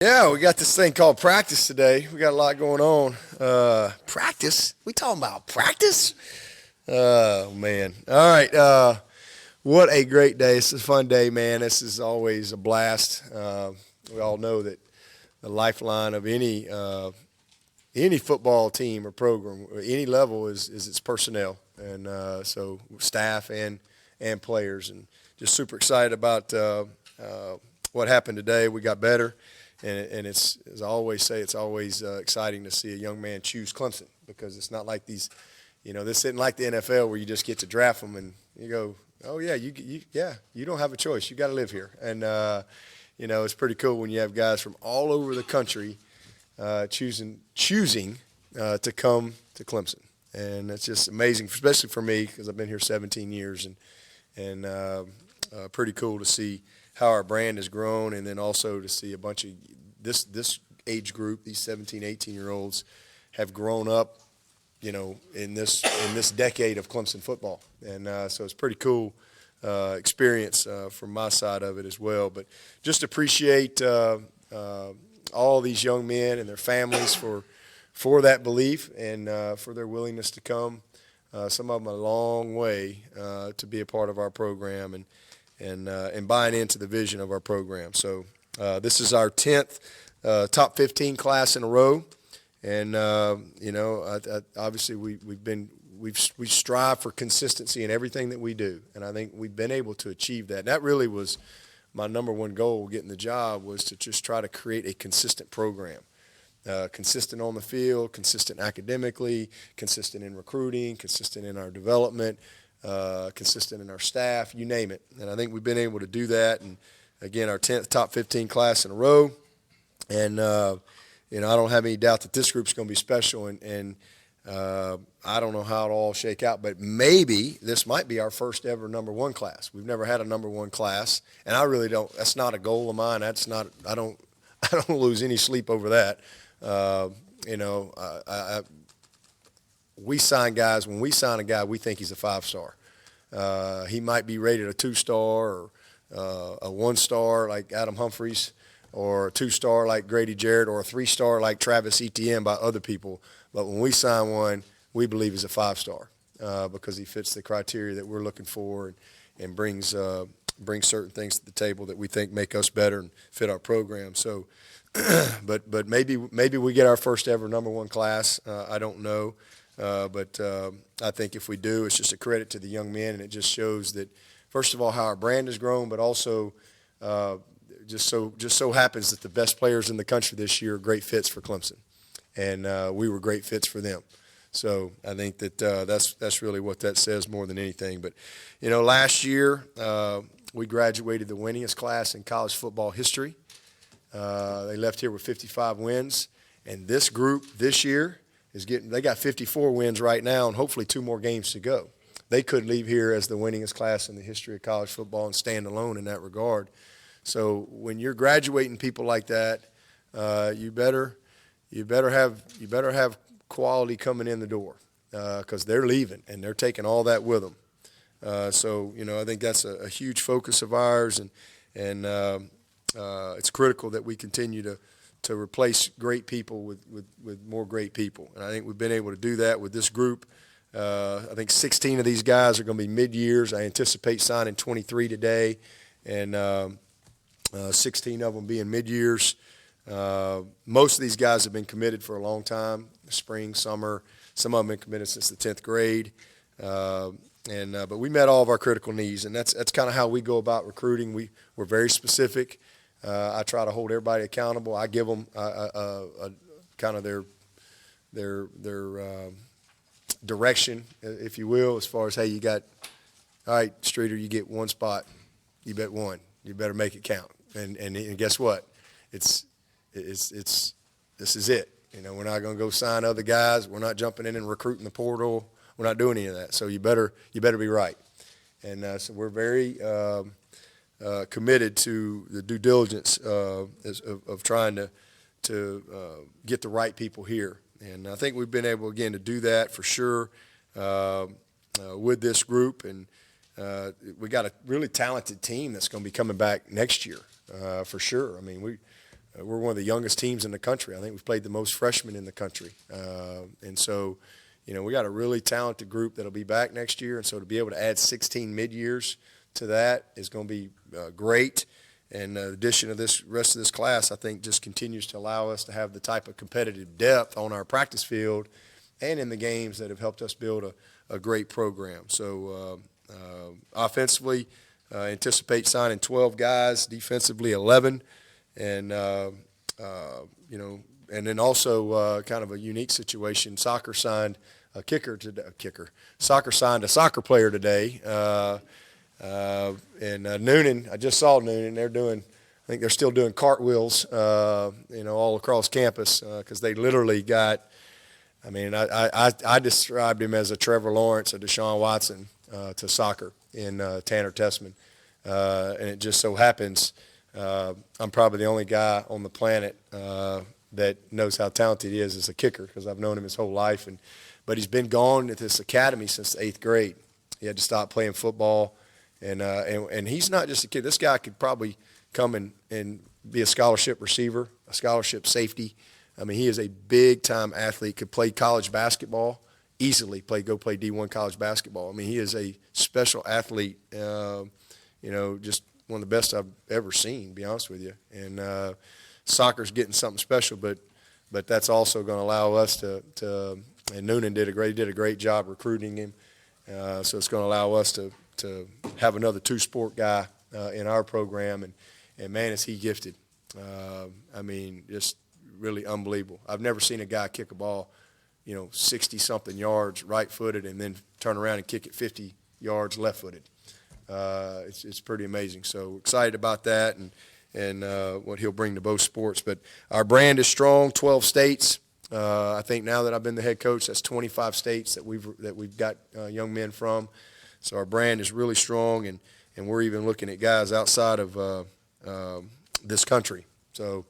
Yeah, we got this thing called practice today. We got a lot going on. Practice? We talking about practice? Oh, man. All right. What a great day. It's a fun day, man. This is always a blast. We all know that the lifeline of any football team or program, or any level, is its personnel. And so staff and players. And just super excited about what happened today. We got better. And it's, as I always say, it's always exciting to see a young man choose Clemson, because it's not like these, this isn't like the NFL where you just get to draft them and you go, oh yeah, you don't have a choice. You got to live here. And it's pretty cool when you have guys from all over the country choosing to come to Clemson, and it's just amazing, especially for me because I've been here 17 years, and pretty cool to see how our brand has grown, and then also to see a bunch of this age group, these 17, 18-year-olds, have grown up, in this decade of Clemson football, and so it's pretty cool experience from my side of it as well. But just appreciate all these young men and their families for that belief and for their willingness to come. Some of them a long way to be a part of our program and buying into the vision of our program. So this is our 10th top 15 class in a row, and obviously we strive for consistency in everything that we do, and I think we've been able to achieve that. And that really was my number one goal getting the job, was to just try to create a consistent program. Consistent on the field, consistent academically, consistent in recruiting, consistent in our development, consistent in our staff, you name it. And I think we've been able to do that. And, again, our 10th top 15 class in a row. And, I don't have any doubt that this group's going to be special. And I don't know how it'll all shake out, but maybe this might be our first ever number one class. We've never had a number one class. And I really don't – that's not a goal of mine. That's not – I don't lose any sleep over that. We sign guys. When we sign a guy, we think he's a 5-star. He might be rated a 2-star or a 1-star like Adam Humphries, or a 2-star like Grady Jarrett, or a 3-star like Travis Etienne by other people. But when we sign one, we believe he's a 5-star because he fits the criteria that we're looking for and brings certain things to the table that we think make us better and fit our program. So. But maybe we get our first ever number one class. I don't know, but I think if we do, it's just a credit to the young men, and it just shows that, first of all, how our brand has grown, but also just so happens that the best players in the country this year are great fits for Clemson, and we were great fits for them. So I think that that's really what that says more than anything. But last year we graduated the winningest class in college football history. They left here with 55 wins, and this group this year they got 54 wins right now, and hopefully 2 more games to go. They could leave here as the winningest class in the history of college football and stand alone in that regard. So when you're graduating people like that, you better have quality coming in the door, because they're leaving and they're taking all that with them. So I think that's a huge focus of ours, and it's critical that we continue to replace great people with more great people. And I think we've been able to do that with this group. I think 16 of these guys are going to be mid-years. I anticipate signing 23 today, and 16 of them being mid-years. Most of these guys have been committed for a long time, spring, summer. Some of them have been committed since the 10th grade. But we met all of our critical needs, and that's kind of how we go about recruiting. We're very specific. I try to hold everybody accountable. I give them kind of their direction, if you will, as far as, hey, you got, all right, Streeter, you get one spot. You bet one. You better make it count. And guess what? It's this is it. We're not going to go sign other guys. We're not jumping in and recruiting the portal. We're not doing any of that. So you better be right. And so we're very committed to the due diligence of trying to get the right people here. And I think we've been able, again, to do that for sure with this group. And we got a really talented team that's going to be coming back next year for sure. I mean, we're one of the youngest teams in the country. I think we've played the most freshmen in the country. And so, we got a really talented group that'll be back next year. And so to be able to add 16 mid-years to that is going to be great. And the addition of this rest of this class, I think, just continues to allow us to have the type of competitive depth on our practice field and in the games that have helped us build a great program. So offensively, anticipate signing 12 guys, defensively 11. And, and then also kind of a unique situation. Soccer signed a kicker today. Soccer signed a soccer player today. And Noonan, I just saw Noonan. I think they're still doing cartwheels, all across campus because they literally got. I mean, I described him as a Trevor Lawrence, a Deshaun Watson to soccer in Tanner Tessman, and it just so happens I'm probably the only guy on the planet that knows how talented he is as a kicker because I've known him his whole life, but he's been gone at this academy since the 8th grade. He had to stop playing football. And he's not just a kid. This guy could probably come and be a scholarship receiver, a scholarship safety. I mean, he is a big-time athlete, could play college basketball, easily go play D1 college basketball. I mean, he is a special athlete, just one of the best I've ever seen, to be honest with you. And soccer's getting something special, but that's also going to allow us to and Noonan did a great job recruiting him. So it's going to allow us to have another two-sport guy in our program, and man, is he gifted. I mean, just really unbelievable. I've never seen a guy kick a ball, 60-something yards right-footed and then turn around and kick it 50 yards left-footed. It's pretty amazing. So excited about that and what he'll bring to both sports. But our brand is strong, 12 states. I think now that I've been the head coach, that's 25 states that we've got young men from. So our brand is really strong, and we're even looking at guys outside of this country. So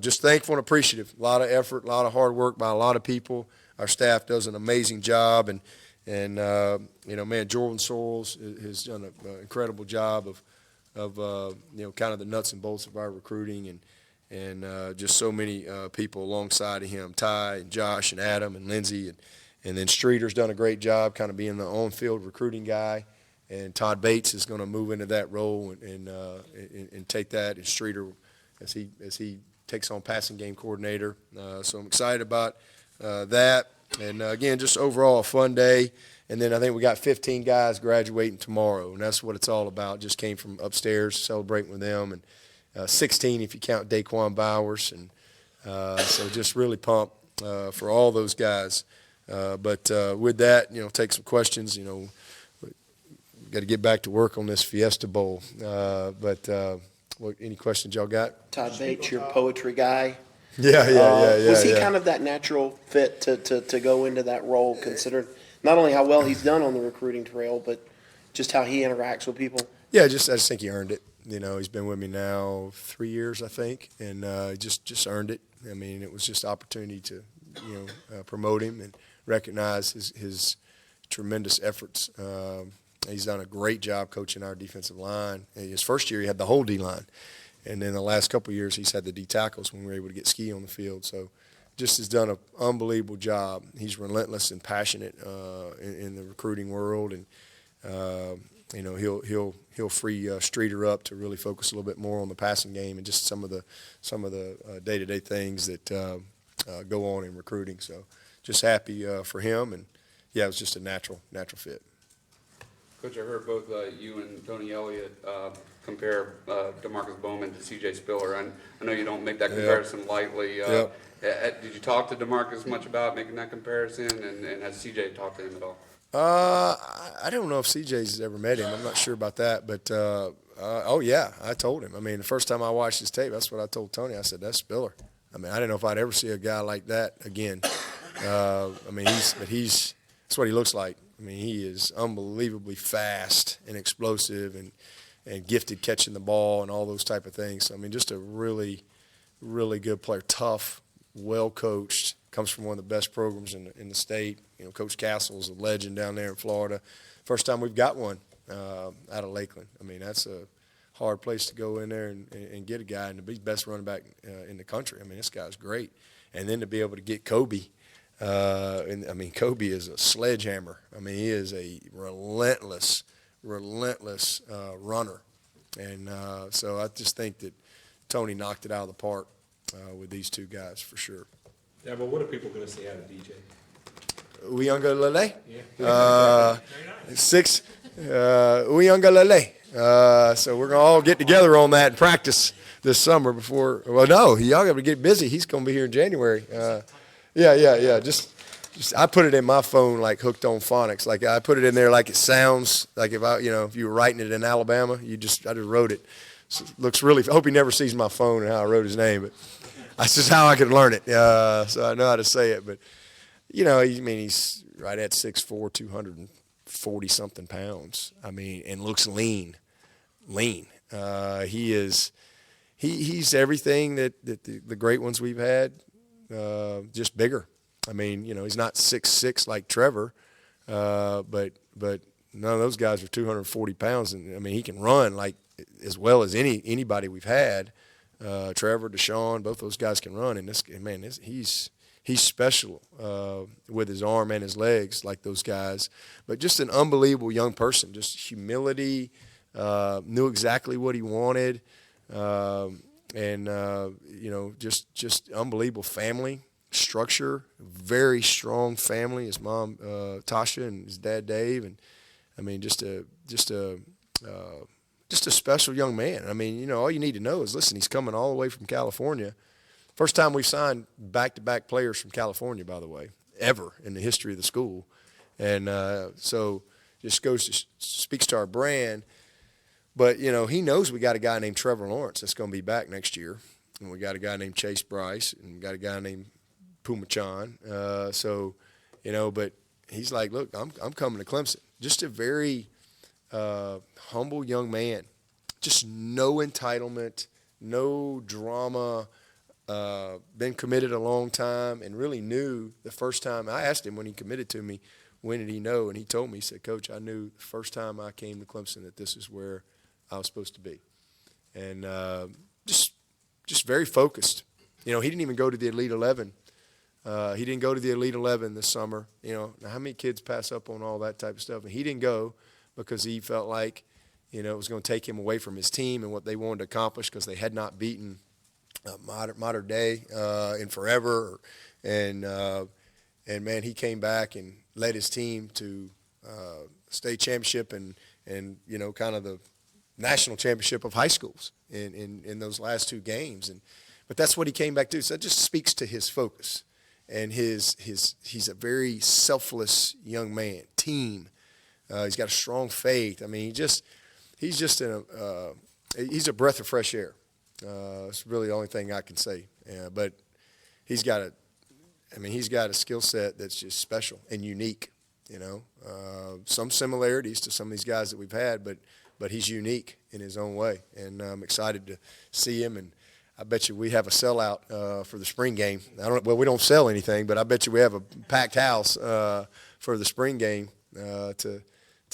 just thankful and appreciative. A lot of effort, a lot of hard work by a lot of people. Our staff does an amazing job, and man, Jordan Sorrells has done an incredible job of kind of the nuts and bolts of our recruiting, and just so many people alongside of him, Ty and Josh and Adam and Lindsey, and then Streeter's done a great job kind of being the on-field recruiting guy, and Todd Bates is going to move into that role and take that, and Streeter as he takes on passing game coordinator. So I'm excited about that, and again, just overall a fun day. And then I think we got 15 guys graduating tomorrow, and that's what it's all about. Just came from upstairs celebrating with them, and 16 if you count Daquan Bowers, and so just really pumped for all those guys. But with that, take some questions. Got to get back to work on this Fiesta Bowl. Any questions y'all got? Todd Bates, your poetry guy. Yeah. Was he kind of that natural fit to go into that role, considering not only how well he's done on the recruiting trail, but just how he interacts with people? Yeah, I just think he earned it. He's been with me now 3 years, I think, and just earned it. I mean, it was just opportunity to promote him and recognize his tremendous efforts. He's done a great job coaching our defensive line. His first year, he had the whole D-line. And then the last couple of years, he's had the D tackles when we were able to get Ski on the field. So just has done an unbelievable job. He's relentless and passionate in the recruiting world. And, he'll free Streeter up to really focus a little bit more on the passing game and just some of the day-to-day things that go on in recruiting. So just happy for him. And, yeah, it was just a natural fit. Coach, I heard both you and Tony Elliott compare Demarkcus Bowman to C.J. Spiller. I know you don't make that comparison lightly. Did you talk to Demarkcus much about making that comparison, and has C.J. talked to him at all? I don't know if C.J.'s ever met him. I'm not sure about that. But, I told him. I mean, the first time I watched his tape, that's what I told Tony. I said, that's Spiller. I mean, I didn't know if I'd ever see a guy like that again. That's what he looks like. I mean, he is unbelievably fast and explosive and gifted catching the ball and all those type of things. So, I mean, just a really, really good player, tough, well-coached, comes from one of the best programs in the state. Coach Castle's a legend down there in Florida. First time we've got one out of Lakeland. I mean, that's a hard place to go in there and get a guy and to be best running back in the country. I mean, this guy's great. And then to be able to get Kobe, and I mean, Kobe is a sledgehammer. I mean, he is a relentless runner. And so I just think that Tony knocked it out of the park with these two guys for sure. Yeah, but what are people going to say out of DJ? Uiagalelei? Yeah. Uiagalelei. So we're going to all get together on that and practice this summer before. Well, no, y'all got to get busy. He's going to be here in January. Yeah. Just I put it in my phone like hooked on phonics. Like I put it in there like it sounds like if you were writing it in Alabama, I just wrote it. So it looks really. I hope he never sees my phone and how I wrote his name, but that's just how I could learn it. So I know how to say it. But he's right at 6'4", 240-something pounds. I mean, and looks lean. He's everything that the great ones we've had, just bigger. I mean, he's not 6'6" like Trevor, but none of those guys are 240 pounds. And I mean, he can run like as well as anybody we've had. Trevor, Deshaun, both those guys can run. And he's special with his arm and his legs like those guys. But just an unbelievable young person, just humility, knew exactly what he wanted, just unbelievable family structure, very strong family. His mom Tasha and his dad Dave, and I mean just a special young man. I mean, all you need to know is listen. He's coming all the way from California. First time we've signed back-to-back players from California, by the way, ever in the history of the school, and so just speaks to our brand. But he knows we got a guy named Trevor Lawrence that's going to be back next year, and we got a guy named Chase Bryce, and we got a guy named Pumachan. But he's like, look, I'm coming to Clemson. Just a very humble young man, just no entitlement, no drama. Been committed a long time, and really knew the first time I asked him when he committed to me, when did he know? And he told me, he said, Coach, I knew the first time I came to Clemson that this is where I was supposed to be. And just very focused. He didn't even go to the Elite 11. He didn't go to the Elite 11 this summer. Now how many kids pass up on all that type of stuff? And he didn't go because he felt like, it was going to take him away from his team and what they wanted to accomplish because they had not beaten modern day in forever. And man, he came back and led his team to state championship and kind of the national championship of high schools in those last two games. But that's what he came back to. So that just speaks to his focus and he's a very selfless young man. Team. He's got a strong faith. I mean, he's a breath of fresh air. It's really the only thing I can say. But he's got a skill set that's just special and unique. Some similarities to some of these guys that we've had, but he's unique in his own way. And I'm excited to see him. And I bet you we have a sellout for the spring game. We don't sell anything, but I bet you we have a packed house for the spring game to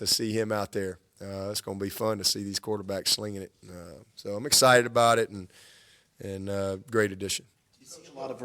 see him out there. It's going to be fun to see these quarterbacks slinging it. So I'm excited about it, and great addition. You see a lot of